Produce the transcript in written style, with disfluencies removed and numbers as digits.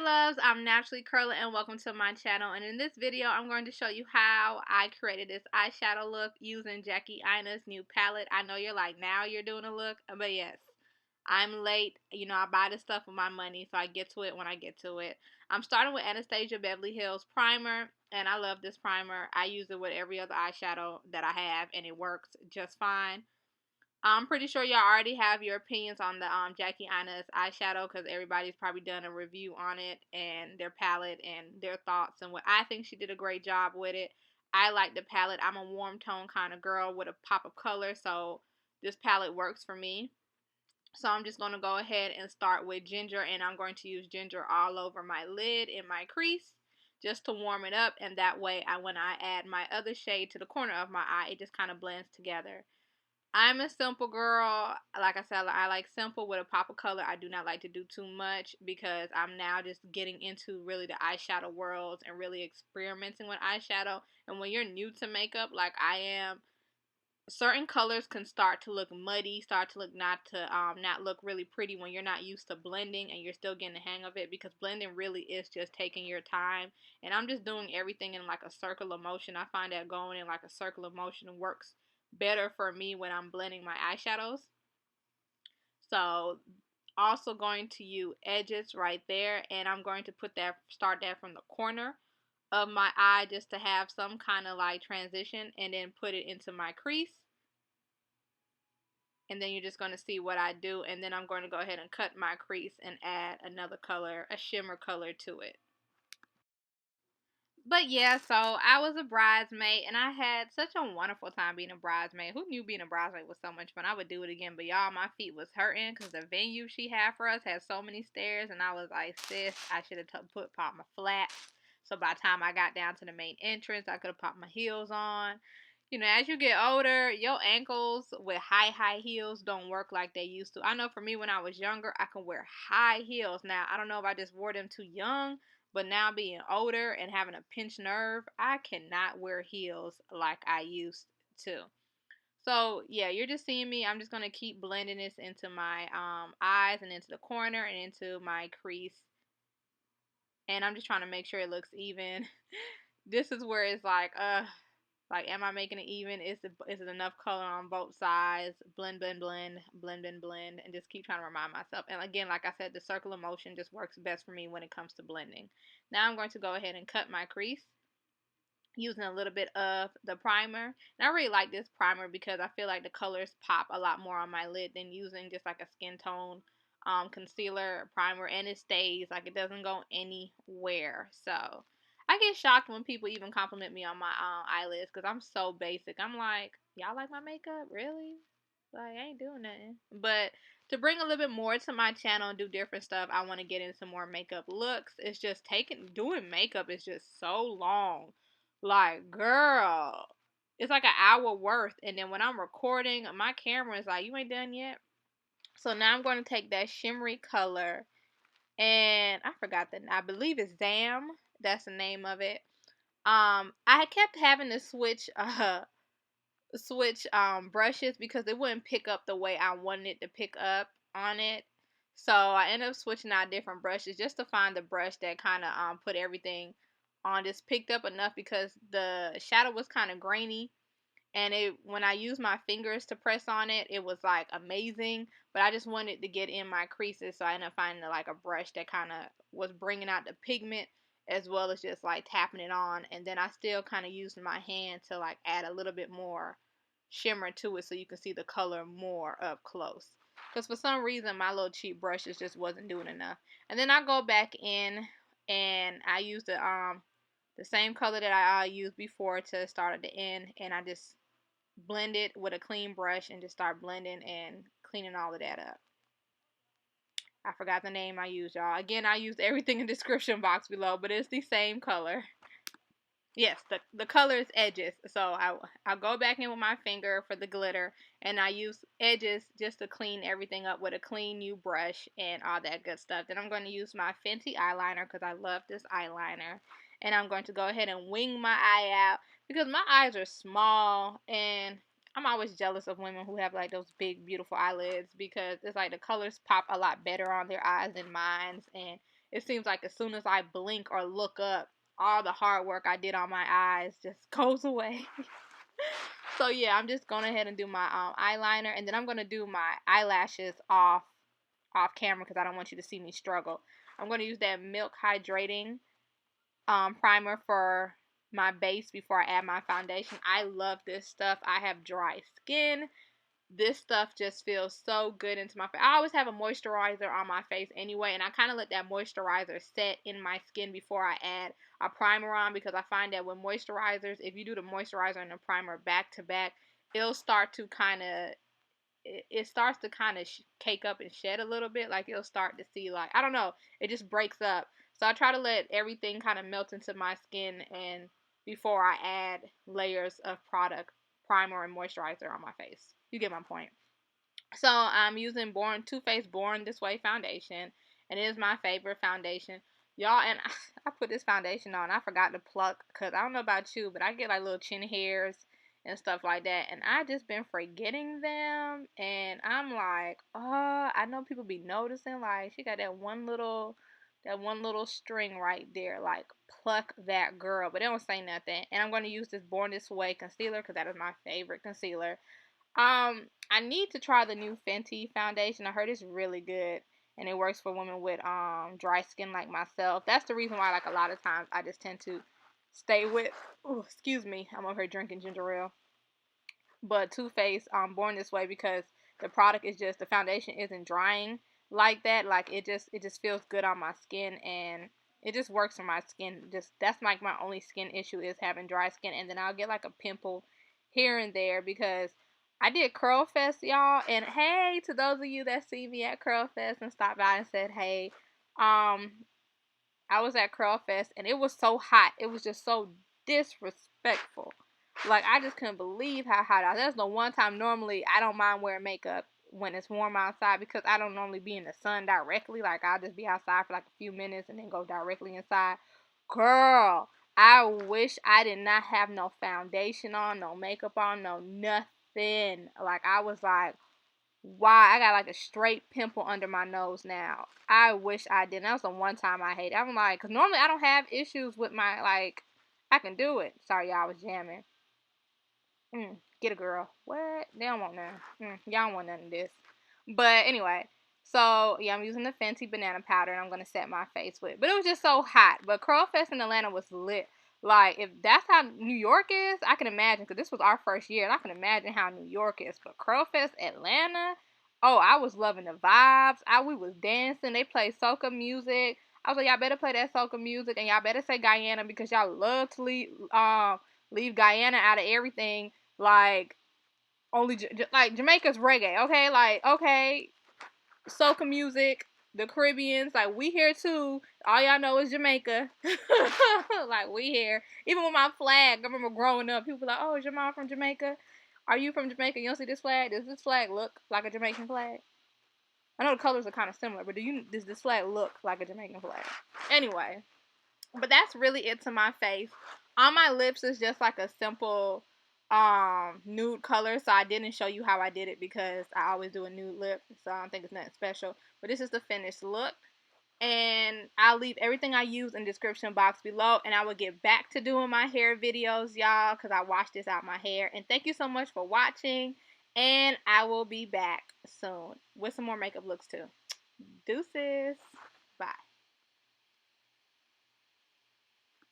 loves, I'm Naturally Curly and welcome to my channel, and in this video I'm going to show you how I created this eyeshadow look using Jackie Aina's new palette. I know you're like, now you're doing a look, but yes, I'm late. You know, I buy this stuff with my money, so I get to it when I get to it. I'm starting with Anastasia Beverly Hills primer, and I love this primer. I use it with every other eyeshadow that I have and it works just fine. I'm pretty sure y'all already have your opinions on the Jackie Aina's eyeshadow because everybody's probably done a review on it and their palette and their thoughts and what I think she did a great job with it. I like the palette. I'm a warm tone kind of girl with a pop of color, so this palette works for me. So I'm just going to go ahead and start with ginger, and I'm going to use ginger all over my lid and my crease just to warm it up, and that way when I add my other shade to the corner of my eye, it just kind of blends together. I'm a simple girl. Like I said, I like simple with a pop of color. I do not like to do too much because I'm now just getting into really the eyeshadow world and really experimenting with eyeshadow. And when you're new to makeup like I am, certain colors can start to look muddy, start to look not look really pretty when you're not used to blending and you're still getting the hang of it, because blending really is just taking your time. And I'm just doing everything in like a circular motion. I find that going in like a circular motion works better for me when I'm blending my eyeshadows. So also going to use edges right there, and I'm going to start that from the corner of my eye just to have some kind of like transition, and then put it into my crease. And then you're just going to see what I do, and then I'm going to go ahead and cut my crease and add another color, a shimmer color to it. But yeah, so I was a bridesmaid and I had such a wonderful time being a bridesmaid. Who knew being a bridesmaid was so much fun? I would do it again, but y'all, my feet was hurting because the venue she had for us had so many stairs, and I was like, sis, I should have popped my flats. So by the time I got down to the main entrance, I could have popped my heels on. You know, as you get older, your ankles with high heels don't work like they used to. I know for me when I was younger, I could wear high heels. Now, I don't know if I just wore them too young, but now being older and having a pinched nerve, I cannot wear heels like I used to. So yeah, you're just seeing me. I'm just going to keep blending this into my eyes and into the corner and into my crease. And I'm just trying to make sure it looks even. This is where it's like, am I making it even? Is it enough color on both sides? Blend, blend, blend, blend, blend, blend, and just keep trying to remind myself. And again, like I said, the circular motion just works best for me when it comes to blending. Now I'm going to go ahead and cut my crease using a little bit of the primer. And I really like this primer because I feel like the colors pop a lot more on my lid than using just like a skin tone concealer primer, and it stays, like it doesn't go anywhere. So I get shocked when people even compliment me on my eyelids because I'm so basic. I'm like, y'all like my makeup? Really? Like, I ain't doing nothing. But to bring a little bit more to my channel and do different stuff, I want to get into more makeup looks. It's just doing makeup is just so long. Like, girl, it's like an hour worth. And then when I'm recording, my camera is like, you ain't done yet. So now I'm going to take that shimmery color, and I forgot I believe it's Zam. That's the name of it. I kept having to switch brushes because it wouldn't pick up the way I wanted it to pick up on it. So I ended up switching out different brushes just to find the brush that kind of put everything on. Just picked up enough because the shadow was kind of grainy. And when I used my fingers to press on it, it was like amazing. But I just wanted to get in my creases, so I ended up finding like a brush that kind of was bringing out the pigment as well as just like tapping it on. And then I still kind of used my hand to like add a little bit more shimmer to it so you can see the color more up close. Because for some reason my little cheap brushes just wasn't doing enough. And then I go back in and I use the same color that I used before to start at the end, and I just blend it with a clean brush and just start blending and cleaning all of that up. I forgot the name I used, y'all. Again, I used everything in the description box below, but it's the same color. Yes, the color is edges. So I'll go back in with my finger for the glitter, and I use edges just to clean everything up with a clean new brush and all that good stuff. Then I'm going to use my FENTY eyeliner because I love this eyeliner. And I'm going to go ahead and wing my eye out because my eyes are small, and I'm always jealous of women who have like those big beautiful eyelids because it's like the colors pop a lot better on their eyes than mine, and it seems like as soon as I blink or look up, all the hard work I did on my eyes just goes away. So yeah, I'm just going ahead and do my eyeliner, and then I'm going to do my eyelashes off camera because I don't want you to see me struggle. I'm going to use that Milk Hydrating primer for my base before I add my foundation. I love this stuff. I have dry skin. This stuff just feels so good into my face. I always have a moisturizer on my face anyway, and I kind of let that moisturizer set in my skin before I add a primer on, because I find that with moisturizers, if you do the moisturizer and the primer back to back, it'll start to kind of it starts to kind of cake up and shed a little bit. Like, you'll start to see, like, I don't know, it just breaks up. So I try to let everything kind of melt into my skin and before I add layers of product, primer and moisturizer on my face. You get my point. So I'm using Too Faced Born This Way foundation, and it is my favorite foundation, y'all. And I put this foundation on, I forgot to pluck, because I don't know about you, but I get like little chin hairs and stuff like that, and I just been forgetting them, and I'm like, oh, I know people be noticing, like, she got that one little string right there, like, pluck that, girl. But they don't say nothing. And I'm going to use this Born This Way concealer because that is my favorite concealer. I need to try the new FENTY foundation. I heard it's really good, and it works for women with dry skin like myself. That's the reason why, like, a lot of times I just tend to stay with, oh, excuse me, I'm over here drinking ginger ale. But Too Faced Born This Way, because the product is just, the foundation isn't drying like that. Like, it just feels good on my skin, and it just works for my skin. Just, that's like my only skin issue, is having dry skin, and then I'll get like a pimple here and there because I did Curl Fest, y'all. And hey, to those of you that see me at Curl Fest and stopped by and said hey, I was at Curl Fest and it was so hot. It was just so disrespectful. Like, I just couldn't believe how hot I was. That's the one time normally I don't mind wearing makeup when it's warm outside, because I don't normally be in the sun directly. Like, I'll just be outside for like a few minutes and then go directly inside. Girl, I wish I did not have no foundation on, no makeup on, no nothing. Like, I was like, wow, I got like a straight pimple under my nose now. I wish I didn't. That was the one time I hated. I'm like, because normally I don't have issues with my, like, I can do it. Sorry, y'all, I was jamming. Get a girl. What? They don't want none. Y'all don't want none of this. But anyway, so yeah, I'm using the Fenty banana powder, and I'm gonna set my face with. But it was just so hot. But Curl Fest in Atlanta was lit. Like, if that's how New York is, I can imagine, because this was our first year, and I can imagine how New York is. But Curl Fest Atlanta, oh, I was loving the vibes. We was dancing. They played soca music. I was like, y'all better play that soca music, and y'all better say Guyana, because y'all love to leave Guyana out of everything. Like, only like Jamaica's reggae, okay? Like, okay, soca music, the Caribbeans, like, we here too. All y'all know is Jamaica. Like, we here. Even with my flag, I remember growing up, people were like, oh, is your mom from Jamaica? Are you from Jamaica? You don't see this flag? Does this flag look like a Jamaican flag? I know the colors are kind of similar, but does this flag look like a Jamaican flag? Anyway, but that's really it to my face. On my lips is just like a simple nude color, so I didn't show you how I did it because I always do a nude lip, so I don't think it's nothing special. But this is the finished look, and I'll leave everything I use in the description box below, and I will get back to doing my hair videos, y'all, because I washed this out my hair. And thank you so much for watching, and I will be back soon with some more makeup looks too. Deuces.